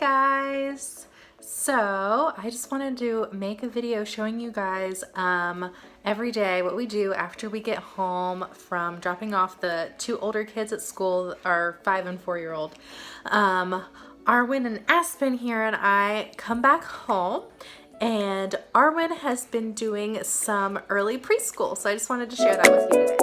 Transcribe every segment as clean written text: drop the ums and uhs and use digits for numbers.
guys, so I just wanted to make a video showing you guys every day what we do after we get home from dropping off the two older kids at school, our 5 and 4-year-old. Arwen and Aspen here and I come back home, and Arwen has been doing some early preschool, so I just wanted to share that with you today.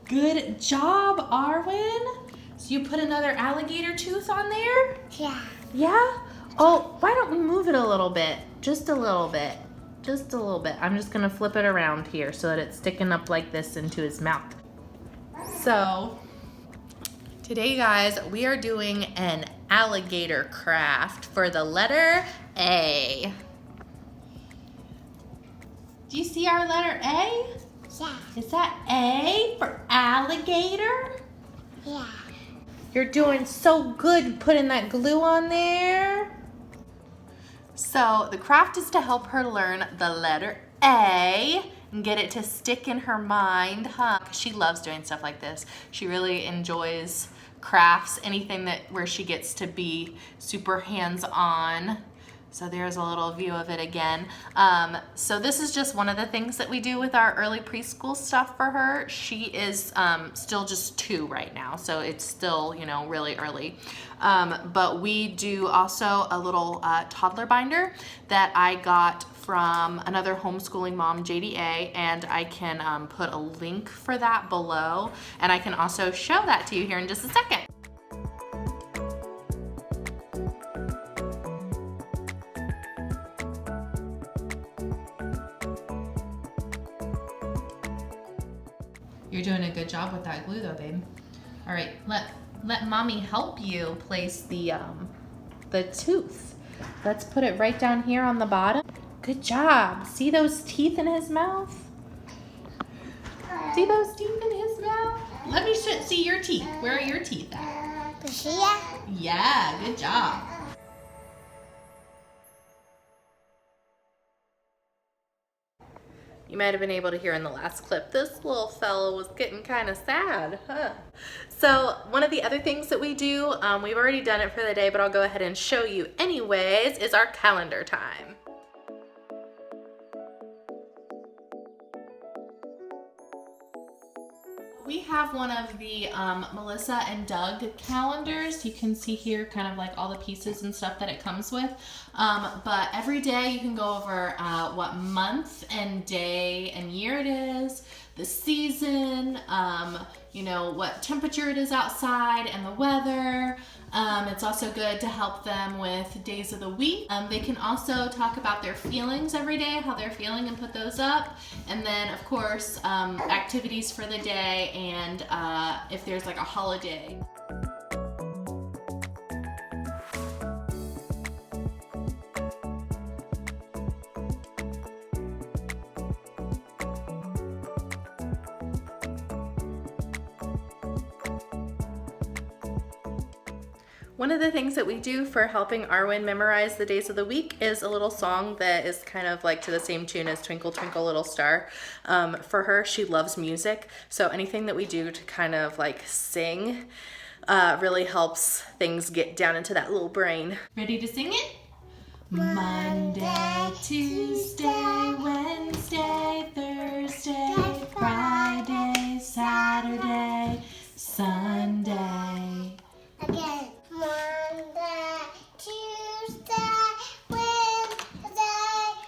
Good job, Arwen. So you put another alligator tooth on there? Yeah. Yeah? Oh, why don't we move it a little bit? Just a little bit. Just a little bit. I'm just gonna flip it around here so that it's sticking up like this into his mouth. So, today guys, we are doing an alligator craft for the letter A. Do you see our letter A? Yeah. Is that A for alligator? Yeah. You're doing so good putting that glue on there. So the craft is to help her learn the letter A and get it to stick in her mind, huh? She loves doing stuff like this. She really enjoys crafts, anything where she gets to be super hands-on. So there's a little view of it again. So this is just one of the things that we do with our early preschool stuff for her. She is still just 2 right now, so it's still, you know, really early. But we do also a little toddler binder that I got from another homeschooling mom, JDA, and I can put a link for that below, and I can also show that to you here in just a second. You're doing a good job with that glue though, babe. All right, let mommy help you place the tooth. Let's put it right down here on the bottom. Good job. See those teeth in his mouth? See those teeth in his mouth? Let me see your teeth. Where are your teeth at? Here? Yeah, good job. You might have been able to hear in the last clip, this little fellow was getting kind of sad, huh? So one of the other things that we do, we've already done it for the day, but I'll go ahead and show you anyways, is our calendar time. We have one of the Melissa and Doug calendars. You can see here kind of like all the pieces and stuff that it comes with. But every day you can go over what month and day and year it is, the season, you know, what temperature it is outside and the weather. It's also good to help them with days of the week. They can also talk about their feelings every day, how they're feeling, and put those up. And then, of course, activities for the day and if there's like a holiday. One of the things that we do for helping Arwen memorize the days of the week is a little song that is kind of like to the same tune as Twinkle Twinkle Little Star. For her, she loves music, so anything that we do to kind of like sing really helps things get down into that little brain. Ready to sing it? Monday, Tuesday, Wednesday, Thursday, Friday, Saturday, Sunday. Again. Monday, Tuesday, Wednesday,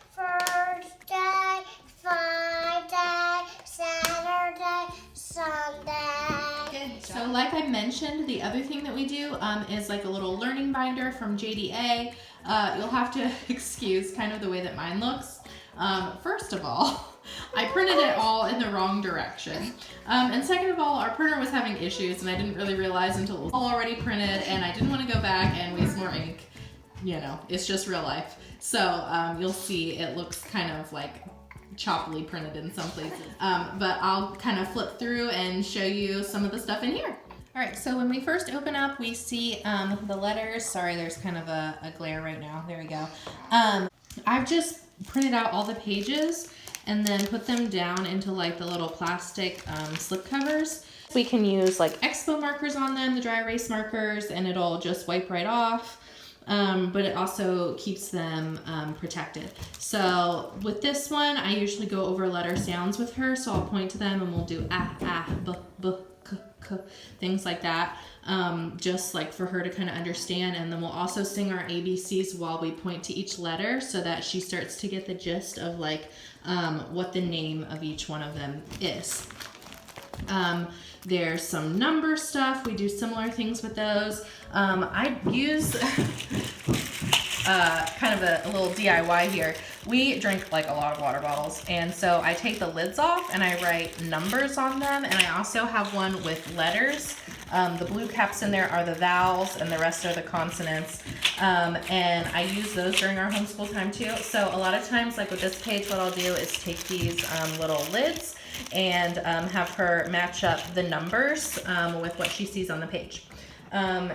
Thursday, Friday, Saturday, Sunday. Good. So like I mentioned, the other thing that we do is like a little learning binder from JDA. You'll have to excuse kind of the way that mine looks. First of all, I printed it all in the wrong direction. And second of all, our printer was having issues and I didn't really realize until it was all already printed, and I didn't want to go back and waste more ink. You know, it's just real life. So you'll see it looks kind of like choppily printed in some places. But I'll kind of flip through and show you some of the stuff in here. All right, so when we first open up, we see the letters. Sorry, there's kind of a glare right now. There we go. I've just printed out all the pages, and then put them down into like the little plastic slip covers. We can use like Expo markers on them, the dry erase markers, and it'll just wipe right off. But it also keeps them protected. So with this one, I usually go over letter sounds with her. So I'll point to them and we'll do ah, ah, b, b, k, k, things like that. Just like for her to kind of understand. And then we'll also sing our ABCs while we point to each letter so that she starts to get the gist of like what the name of each one of them is. There's some number stuff. We do similar things with those. I use kind of a little DIY here. We drink like a lot of water bottles, and so I take the lids off and I write numbers on them, and I also have one with letters. The blue caps in there are the vowels and the rest are the consonants, and I use those during our homeschool time too. So a lot of times, like with this page, what I'll do is take these little lids and have her match up the numbers with what she sees on the page.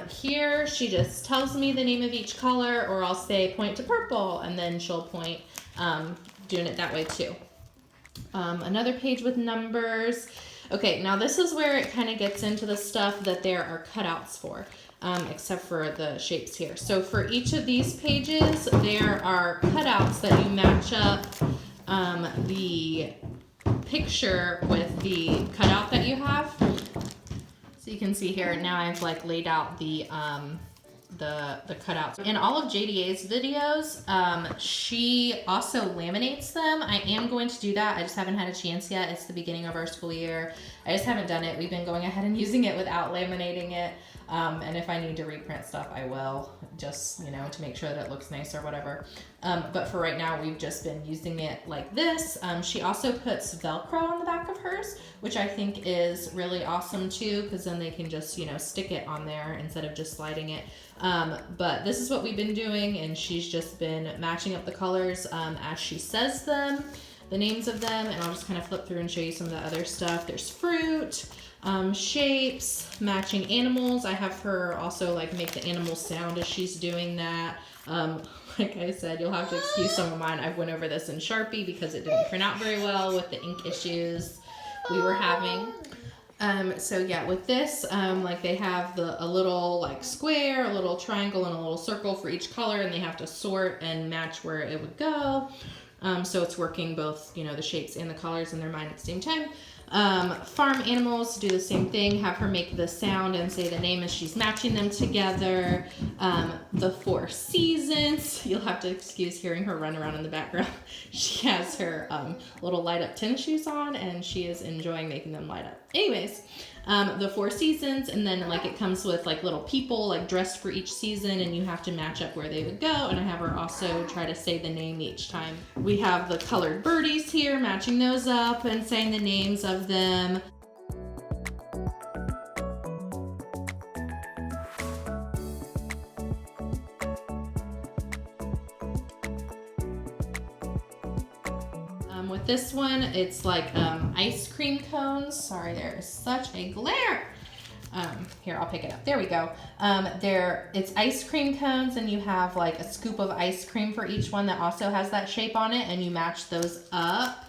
Here she just tells me the name of each color, or I'll say point to purple, and then she'll point, doing it that way too. Another page with numbers. Okay, now this is where it kind of gets into the stuff that there are cutouts for, except for the shapes here. So for each of these pages, there are cutouts that you match up the picture with the cutout that you have. So you can see here now I've like laid out the cutouts. In all of JDA's videos, she also laminates them. I am going to do that. I just haven't had a chance yet. It's the beginning of our school year. I just haven't done it. We've been going ahead and using it without laminating it. And if I need to reprint stuff, I will, just, you know, to make sure that it looks nice or whatever. But for right now, we've just been using it like this. She also puts Velcro on the back of hers, which I think is really awesome too, because then they can just, you know, stick it on there instead of just sliding it. But this is what we've been doing, and she's just been matching up the colors as she says them, the names of them, and I'll just kind of flip through and show you some of the other stuff. There's fruit, shapes, matching animals. I have her also like make the animal sound as she's doing that. Like I said, you'll have to excuse some of mine. I've went over this in Sharpie because it didn't print out very well with the ink issues we were having. So yeah, with this, like they have a little like square, a little triangle, and a little circle for each color, and they have to sort and match where it would go. So it's working both, you know, the shapes and the colors in their mind at the same time. Farm animals, do the same thing, have her make the sound and say the name as she's matching them together. The 4 seasons, you'll have to excuse hearing her run around in the background. She has her little light up tennis shoes on, and she is enjoying making them light up. Anyways, the 4 seasons, and then like it comes with like little people like dressed for each season, and you have to match up where they would go, and I have her also try to say the name each time. We have the colored birdies here, matching those up and saying the names of them. With this one, it's like ice cream cones. Sorry, there is such a glare. Here, I'll pick it up. There we go. It's ice cream cones, and you have like a scoop of ice cream for each one that also has that shape on it, and you match those up.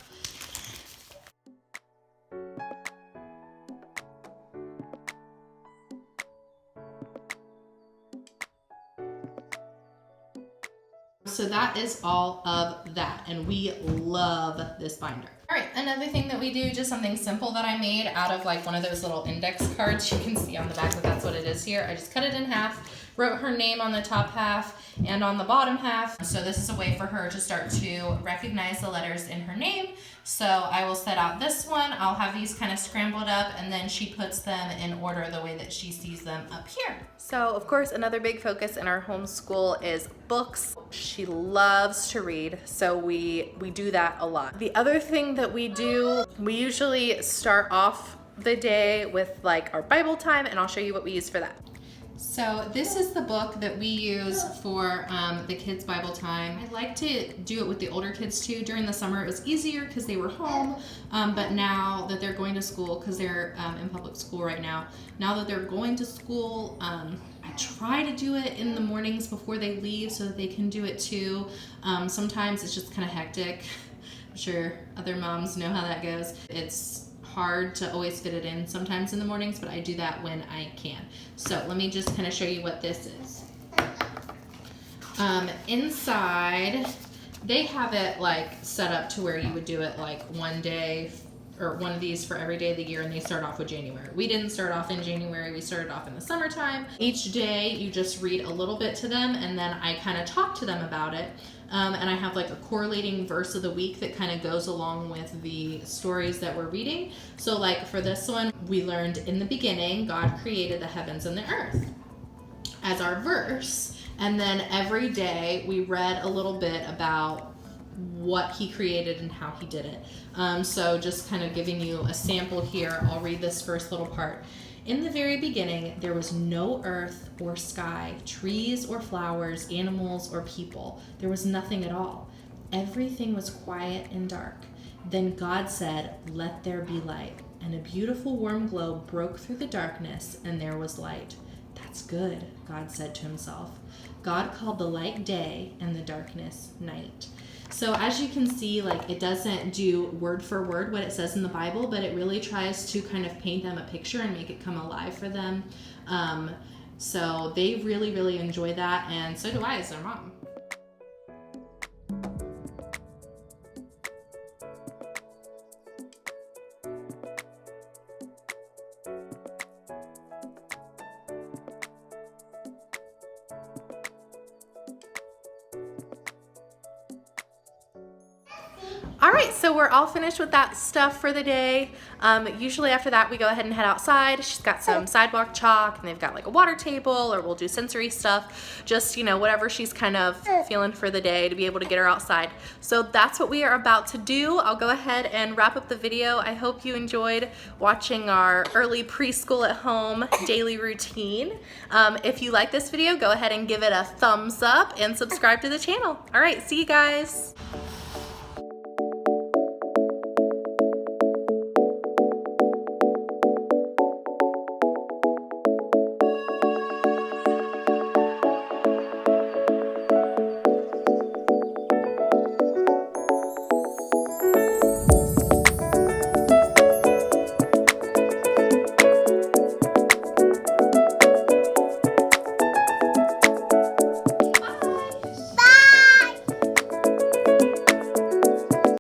So that is all of that, and we love this binder. All right, another thing that we do, just something simple that I made out of like one of those little index cards. You can see on the back that that's what it is here. I just cut it in half, wrote her name on the top half and on the bottom half. So this is a way for her to start to recognize the letters in her name. So I will set out this one. I'll have these kind of scrambled up, and then she puts them in order the way that she sees them up here. So of course, another big focus in our homeschool is books. She loves to read, so we do that a lot. The other thing that we do, we usually start off the day with like our Bible time, and I'll show you what we use for that. So this is the book that we use for the kids' Bible time. I like to do it with the older kids too. During the summer it was easier because they were home, but now that they're going to school, because they're in public school right now, now that they're going to school, I try to do it in the mornings before they leave so that they can do it too. Sometimes it's just kind of hectic. sure other moms know how that goes. It's hard to always fit it in sometimes in the mornings, but I do that when I can. So let me just kind of show you what this is. Inside, they have it like set up to where you would do it like one day or one of these for every day of the year, and they start off with January. We didn't start off in January, we started off in the summertime. Each day you just read a little bit to them, and then I kind of talk to them about it. And I have like a correlating verse of the week that kind of goes along with the stories that we're reading. So like for this one, we learned in the beginning, God created the heavens and the earth as our verse. And then every day we read a little bit about what he created and how he did it. So just kind of giving you a sample here, I'll read this first little part. In the very beginning, there was no earth or sky, trees or flowers, animals or people. There was nothing at all. Everything was quiet and dark. Then God said, "Let there be light." And a beautiful warm glow broke through the darkness, and there was light. "That's good," God said to himself. God called the light day and the darkness night. So as you can see, like it doesn't do word for word what it says in the Bible, but it really tries to kind of paint them a picture and make it come alive for them. So they really, really enjoy that, and so do I as their mom. All right, so we're all finished with that stuff for the day. Usually after that, we go ahead and head outside. She's got some sidewalk chalk, and they've got like a water table, or we'll do sensory stuff. Just, you know, whatever she's kind of feeling for the day to be able to get her outside. So that's what we are about to do. I'll go ahead and wrap up the video. I hope you enjoyed watching our early preschool at home daily routine. If you like this video, go ahead and give it a thumbs up and subscribe to the channel. All right, see you guys.